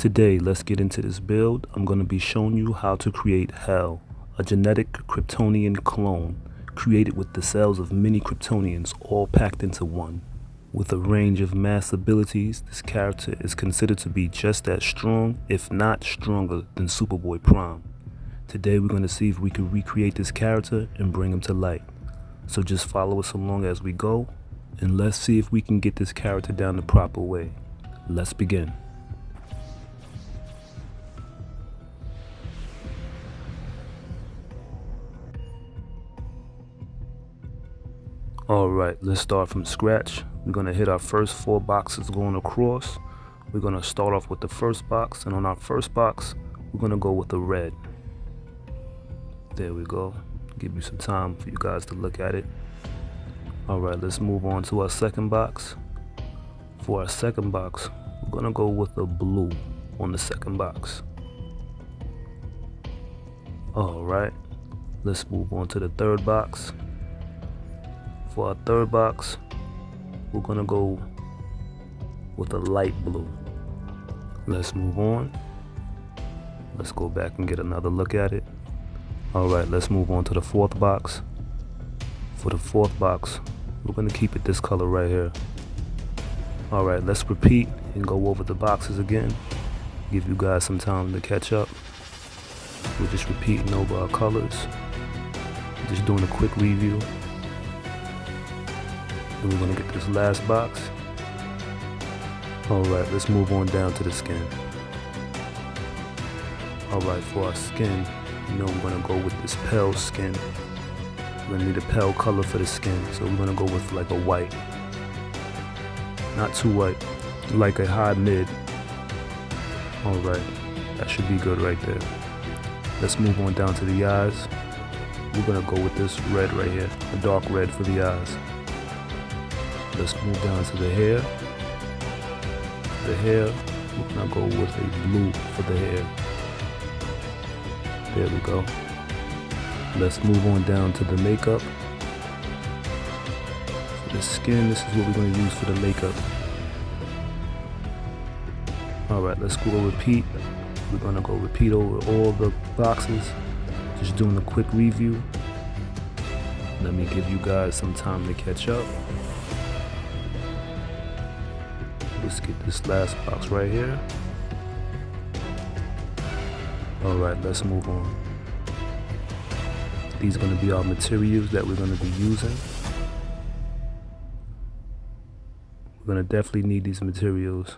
Today, let's get into this build. I'm going to be showing you how to create Hell, a genetic Kryptonian clone, created with the cells of many Kryptonians all packed into one. With a range of mass abilities, this character is considered to be just as strong, if not stronger, than Superboy Prime. Today we're going to see if we can recreate this character and bring him to light. So just follow us along as we go, and let's see if we can get this character down the proper way. Let's begin. Alright, let's start from scratch. We're going to hit our first 4 boxes going across. We're going to start off with the first box, and on our first box, we're going to go with the red. There we go. Give you some time for you guys to look at it. Alright, let's move on to our second box. For our second box, we're going to go with the blue on the second box. Alright, let's move on to the third box. For our third box, we're going to go with a light blue. Let's move on. Let's go back and get another look at it. Alright, let's move on to the fourth box. For the fourth box, we're going to keep it this color right here. Alright, let's repeat and go over the boxes again. Give you guys some time to catch up. We're just repeating over our colors. Just doing a quick review. And we're going to get this last box. Alright, let's move on down to the skin. Alright, for our skin, you know we're going to go with this pale skin. We're going to need a pale color for the skin, so we're going to go with like a white. Not too white, like a high mid. Alright, that should be good right there. Let's move on down to the eyes. We're going to go with this red right here, a dark red for the eyes. Let's move down to the hair. The hair, we're going to go with a blue for the hair. There we go. Let's move on down to the makeup. For the skin, this is what we're going to use for the makeup. Alright, let's go repeat. We're going to go repeat over all the boxes. Just doing a quick review. Let me give you guys some time to catch up. Let's get this last box right here. Alright, let's move on. These are going to be our materials that we're going to be using. We're going to definitely need these materials.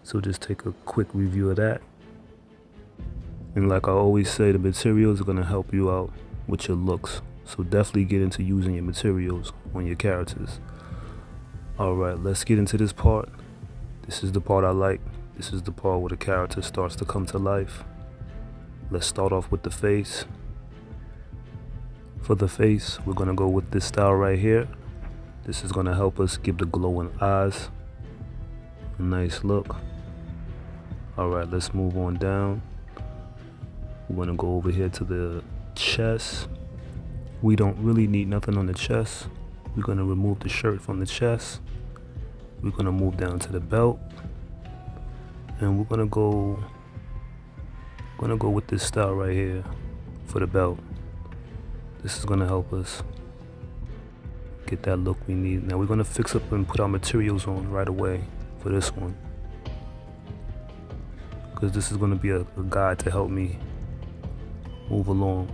So just take a quick review of that. And like I always say, the materials are going to help you out with your looks. So definitely get into using your materials on your characters. Alright, let's get into this part. This is the part I like. This is the part where the character starts to come to life. Let's start off with the face. For the face, we're going to go with this style right here. This is going to help us give the glowing eyes a nice look. Alright, let's move on down. We're going to go over here to the chest. We don't really need nothing on the chest. We're going to remove the shirt from the chest. We're going to move down to the belt. And we're going to go with this style right here for the belt. This is going to help us get that look we need. Now we're going to fix up and put our materials on right away for this one, because this is going to be a guide to help me move along.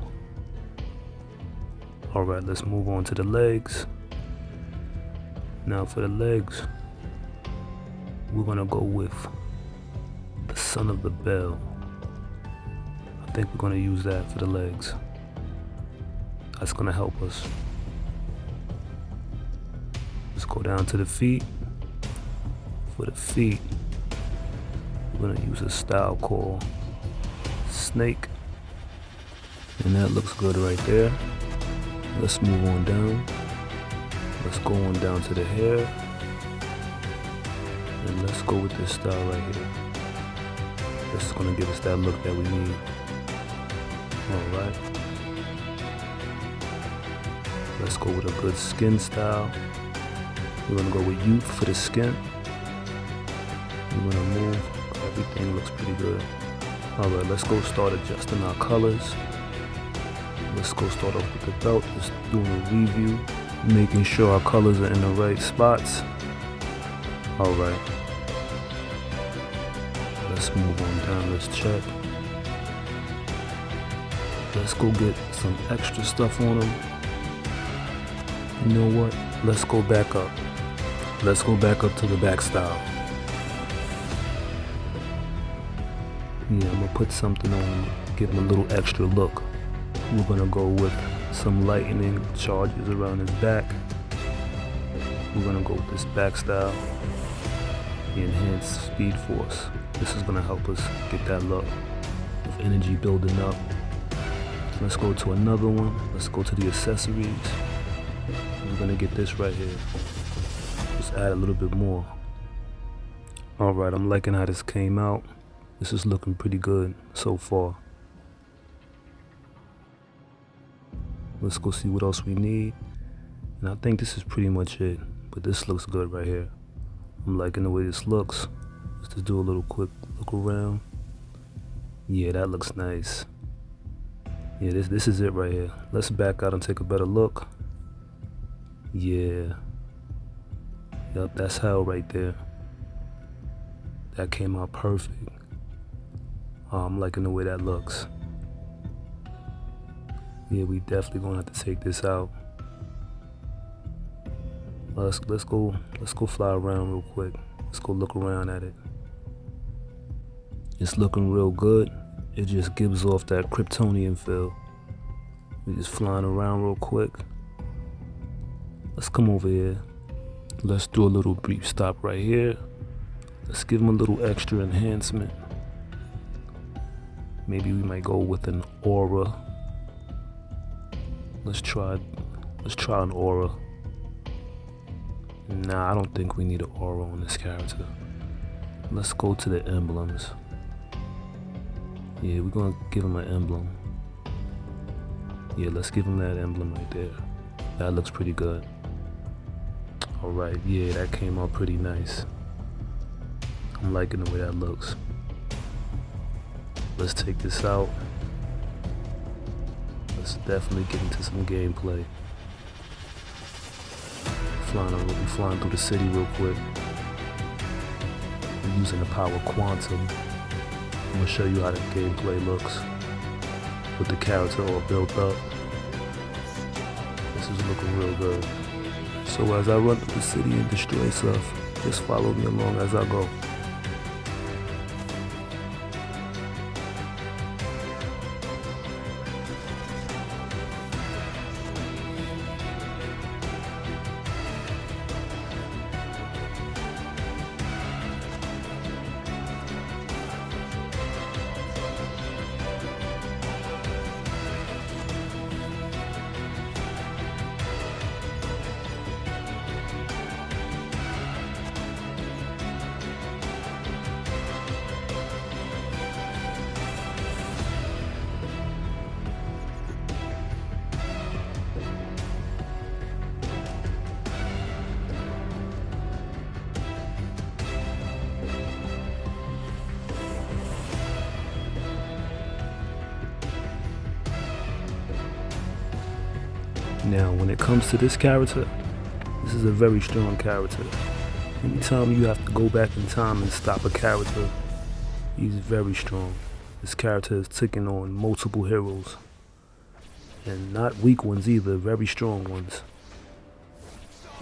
Alright, let's move on to the legs. Now for the legs, we're going to go with the son of the bell. I think we're going to use that for the legs. That's going to help us. Let's go down to the feet. For the feet, we're going to use a style called snake. And that looks good right there. Let's move on down. Let's go on down to the hair. And let's go with this style right here. This is going to give us that look that we need. Alright. Let's go with a good skin style. We're going to go with youth for the skin. We're gonna move. Everything looks pretty good. Alright, let's go start adjusting our colors. Let's go start off with the belt, just doing a review, making sure our colors are in the right spots. Alright. Let's move on down, let's check. Let's go get some extra stuff on them. You know what? Let's go back up. Let's go back up to the back style. Yeah, I'm gonna put something on, give him a little extra look. We're gonna go with some lightning charges around his back. We're gonna go with this back style, the enhanced speed force. This is gonna help us get that look with energy building up. Let's go to another one. Let's go to the accessories. We're gonna get this right here. Just add a little bit more. Alright, I'm liking how this came out. This is looking pretty good so far. Let's go see what else we need. And I think this is pretty much it. But this looks good right here. I'm liking the way this looks. Let's just do a little quick look around. Yeah, that looks nice. Yeah, this is it right here. Let's back out and take a better look. Yeah. Yep, that's hell right there. That came out perfect. I'm liking the way that looks. Yeah, we definitely gonna have to take this out. Let's go fly around real quick. Let's go look around at it. It's looking real good. It just gives off that Kryptonian feel. We're just flying around real quick. Let's come over here. Let's do a little brief stop right here. Let's give him a little extra enhancement. Maybe we might go with an aura. Let's try an aura. Nah, I don't think we need an aura on this character. Let's go to the emblems. Yeah, we're gonna give him an emblem. Yeah, let's give him that emblem right there. That looks pretty good. Alright, yeah, that came out pretty nice. I'm liking the way that looks. Let's take this out. Let's definitely get into some gameplay. We're flying through the city real quick. We're using the power quantum. I'm gonna show you how the gameplay looks with the character all built up. This is looking real good. So as I run through the city and destroy stuff, just follow me along as I go. Now, when it comes to this character, this is a very strong character. Anytime you have to go back in time and stop a character, he's very strong. This character is taking on multiple heroes. And not weak ones either, very strong ones.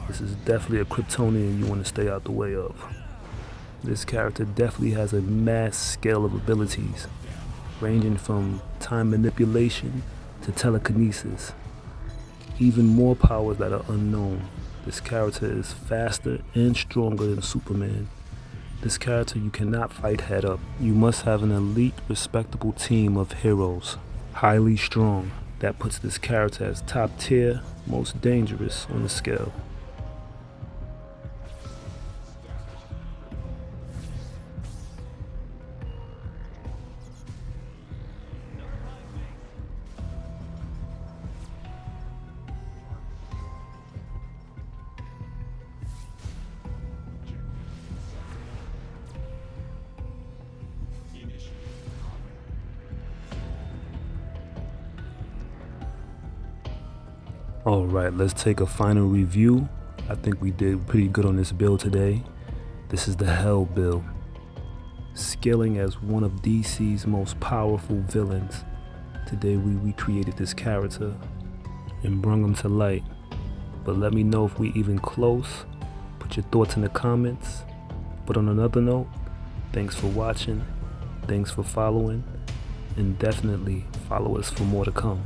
This is definitely a Kryptonian you want to stay out the way of. This character definitely has a mass scale of abilities, ranging from time manipulation to telekinesis. Even more powers that are unknown. This character is faster and stronger than Superman. This character you cannot fight head up. You must have an elite, respectable team of heroes, highly strong. That puts this character as top tier, most dangerous on the scale. Alright, let's take a final review. I think we did pretty good on this build today. This is the Hell build. Scaling as one of DC's most powerful villains. Today we recreated this character and brung him to light. But let me know if we even close. Put your thoughts in the comments. But on another note, thanks for watching, thanks for following, and definitely follow us for more to come.